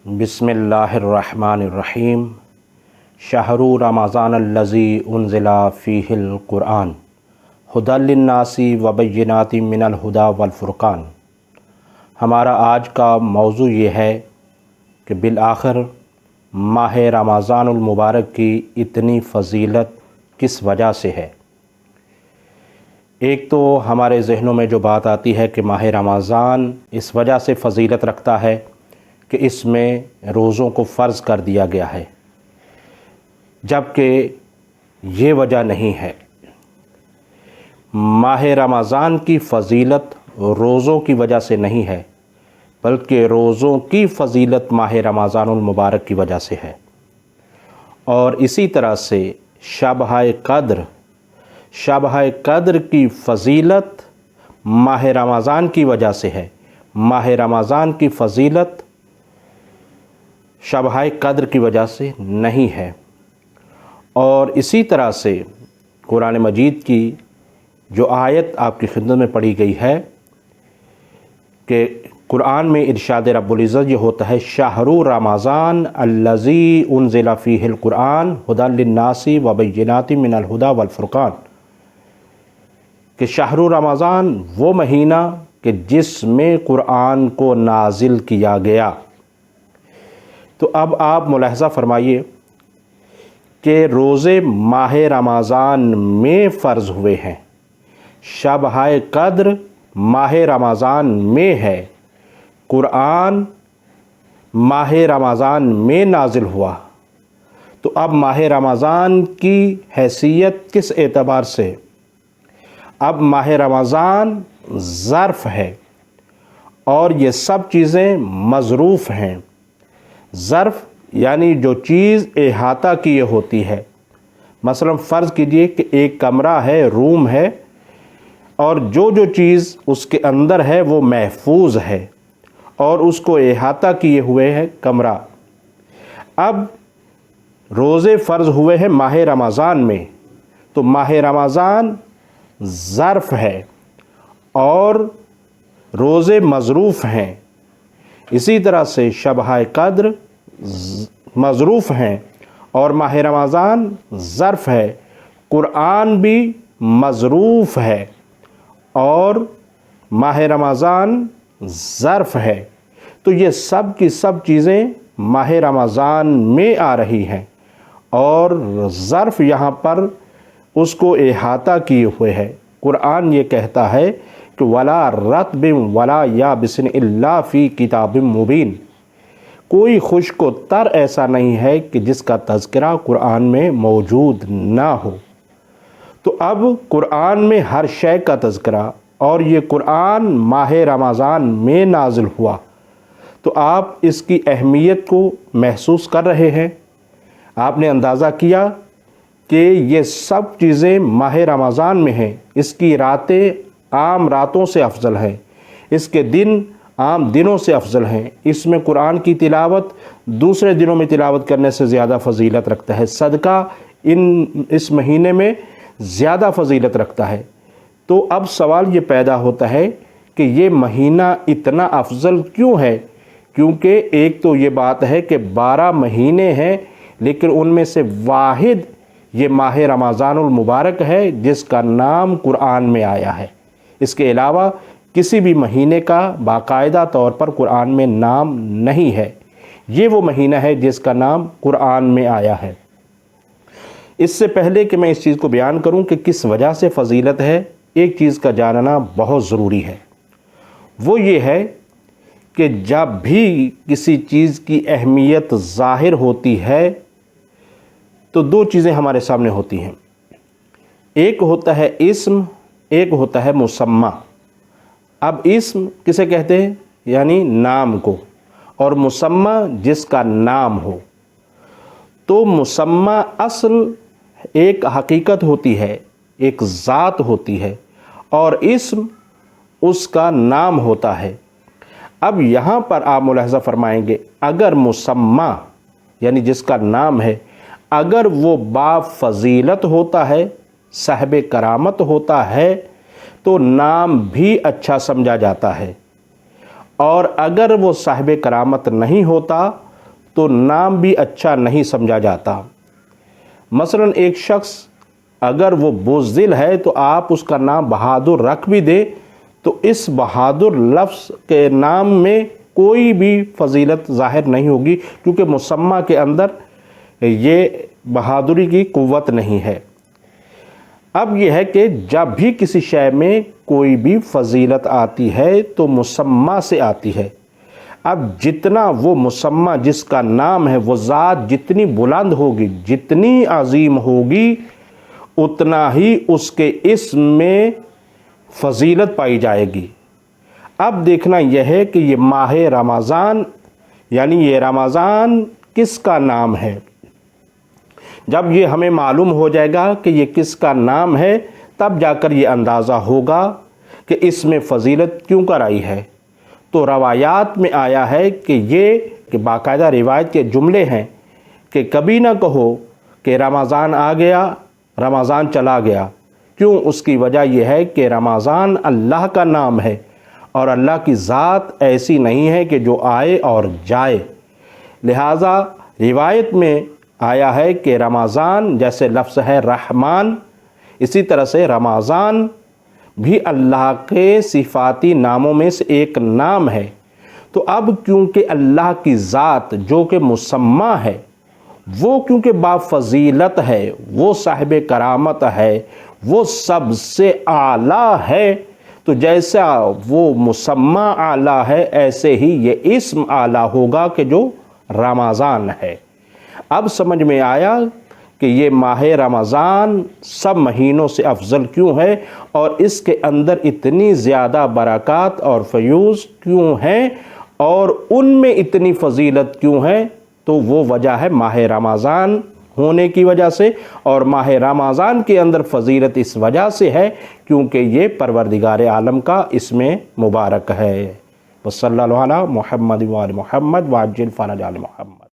بسم اللہ الرحمن الرحیم۔ شہر رمضان الذی انزل فیہ القرآن ھدی للناس وبینات من الھدی والفرقان۔ ہمارا آج کا موضوع یہ ہے کہ بالآخر ماہ رمضان المبارک کی اتنی فضیلت کس وجہ سے ہے۔ ایک تو ہمارے ذہنوں میں جو بات آتی ہے کہ ماہ رمضان اس وجہ سے فضیلت رکھتا ہے کہ اس میں روزوں کو فرض کر دیا گیا ہے، جبکہ یہ وجہ نہیں ہے۔ ماہ رمضان کی فضیلت روزوں کی وجہ سے نہیں ہے، بلکہ روزوں کی فضیلت ماہ رمضان المبارک کی وجہ سے ہے۔ اور اسی طرح سے شبہ قدر کی فضیلت ماہ رمضان کی وجہ سے ہے۔ ماہ رمضان کی فضیلت شبہ قدر کی وجہ سے نہیں ہے۔ اور اسی طرح سے قرآن مجید کی جو آیت آپ کی خدمت میں پڑھی گئی ہے کہ قرآن میں ارشاد رب العزت یہ ہوتا ہے، شہر رمضان الذی انزل فیہ القرآن ھدی للناس وبینات من الھدی والفرقان، کہ شہر رمضان وہ مہینہ کہ جس میں قرآن کو نازل کیا گیا۔ تو اب آپ ملاحظہ فرمائیے کہ روزے ماہ رمضان میں فرض ہوئے ہیں، شبہ قدر ماہ رمضان میں ہے، قرآن ماہ رمضان میں نازل ہوا۔ تو اب ماہ رمضان کی حیثیت کس اعتبار سے؟ اب ماہ رمضان ظرف ہے اور یہ سب چیزیں مظروف ہیں۔ ظرف یعنی جو چیز احاطہ کیے ہوتی ہے۔ مثلا فرض کیجئے کہ ایک کمرہ ہے، روم ہے، اور جو چیز اس کے اندر ہے وہ محفوظ ہے اور اس کو احاطہ کیے ہوئے ہے کمرہ۔ اب روزے فرض ہوئے ہیں ماہ رمضان میں، تو ماہ رمضان ظرف ہے اور روزے مظروف ہیں۔ اسی طرح سے شبہ قدر مظروف ہیں اور ماہ رمضان ظرف ہے، قرآن بھی مظروف ہے اور ماہ رمضان ظرف ہے۔ تو یہ سب کی سب چیزیں ماہ رمضان میں آ رہی ہیں، اور ظرف یہاں پر اس کو احاطہ کیے ہوئے ہے۔ قرآن یہ کہتا ہے کہ وَلَا رَطْبٍ وَلَا يَابِسٍ إِلَّا فِي كِتَابٍ مُبِينٍ، کوئی خشک و تر ایسا نہیں ہے کہ جس کا تذکرہ قرآن میں موجود نہ ہو۔ تو اب قرآن میں ہر شے کا تذکرہ، اور یہ قرآن ماہ رمضان میں نازل ہوا، تو آپ اس کی اہمیت کو محسوس کر رہے ہیں۔ آپ نے اندازہ کیا کہ یہ سب چیزیں ماہ رمضان میں ہیں۔ اس کی راتیں عام راتوں سے افضل ہیں، اس کے دن عام دنوں سے افضل ہیں۔ اس میں قرآن کی تلاوت دوسرے دنوں میں تلاوت کرنے سے زیادہ فضیلت رکھتا ہے، صدقہ اس مہینے میں زیادہ فضیلت رکھتا ہے۔ تو اب سوال یہ پیدا ہوتا ہے کہ یہ مہینہ اتنا افضل کیوں ہے؟ کیونکہ ایک تو یہ بات ہے کہ 12 مہینے ہیں، لیکن ان میں سے واحد یہ ماہ رمضان المبارک ہے جس کا نام قرآن میں آیا ہے۔ اس کے علاوہ کسی بھی مہینے کا باقاعدہ طور پر قرآن میں نام نہیں ہے۔ یہ وہ مہینہ ہے جس کا نام قرآن میں آیا ہے۔ اس سے پہلے کہ میں اس چیز کو بیان کروں کہ کس وجہ سے فضیلت ہے، ایک چیز کا جاننا بہت ضروری ہے۔ وہ یہ ہے کہ جب بھی کسی چیز کی اہمیت ظاہر ہوتی ہے تو دو چیزیں ہمارے سامنے ہوتی ہیں، ایک ہوتا ہے اسم، ایک ہوتا ہے مسمى۔ اب اسم کسے کہتے ہیں؟ یعنی نام کو، اور مسمى جس کا نام ہو۔ تو مسمى اصل ایک حقیقت ہوتی ہے، ایک ذات ہوتی ہے، اور اسم اس کا نام ہوتا ہے۔ اب یہاں پر آپ ملاحظہ فرمائیں گے، اگر مسمى یعنی جس کا نام ہے، اگر وہ با فضیلت ہوتا ہے، صاحب کرامت ہوتا ہے، تو نام بھی اچھا سمجھا جاتا ہے، اور اگر وہ صاحب کرامت نہیں ہوتا تو نام بھی اچھا نہیں سمجھا جاتا۔ مثلا ایک شخص اگر وہ بزدل ہے تو آپ اس کا نام بہادر رکھ بھی دے تو اس بہادر لفظ کے نام میں کوئی بھی فضیلت ظاہر نہیں ہوگی، کیونکہ مسمى کے اندر یہ بہادری کی قوت نہیں ہے۔ اب یہ ہے کہ جب بھی کسی شے میں کوئی بھی فضیلت آتی ہے تو مسمى سے آتی ہے۔ اب جتنا وہ مسمى جس کا نام ہے وہ ذات جتنی بلند ہوگی، جتنی عظیم ہوگی، اتنا ہی اس کے اسم میں فضیلت پائی جائے گی۔ اب دیکھنا یہ ہے کہ یہ ماہ رمضان، یعنی یہ رمضان کس کا نام ہے۔ جب یہ ہمیں معلوم ہو جائے گا کہ یہ کس کا نام ہے، تب جا کر یہ اندازہ ہوگا کہ اس میں فضیلت کیوں کر آئی ہے۔ تو روایات میں آیا ہے کہ باقاعدہ روایت کے جملے ہیں کہ کبھی نہ کہو کہ رمضان آ گیا، رمضان چلا گیا۔ کیوں؟ اس کی وجہ یہ ہے کہ رمضان اللہ کا نام ہے اور اللہ کی ذات ایسی نہیں ہے کہ جو آئے اور جائے۔ لہٰذا روایت میں آیا ہے کہ رمضان جیسے لفظ ہے رحمان، اسی طرح سے رمضان بھی اللہ کے صفاتی ناموں میں سے ایک نام ہے۔ تو اب کیونکہ اللہ کی ذات جو کہ مسمى ہے، وہ کیونکہ بافضیلت ہے، وہ صاحب کرامت ہے، وہ سب سے اعلیٰ ہے، تو جیسا وہ مسمى اعلیٰ ہے ایسے ہی یہ اسم اعلیٰ ہوگا کہ جو رمضان ہے۔ اب سمجھ میں آیا کہ یہ ماہ رمضان سب مہینوں سے افضل کیوں ہے اور اس کے اندر اتنی زیادہ برکات اور فیوز کیوں ہیں اور ان میں اتنی فضیلت کیوں ہے۔ تو وہ وجہ ہے ماہ رمضان ہونے کی وجہ سے، اور ماہ رمضان کے اندر فضیلت اس وجہ سے ہے کیونکہ یہ پروردگار عالم کا اس میں مبارک ہے۔ وصلی اللہ علی محمد وآل محمد وعجل فرج آل محمد۔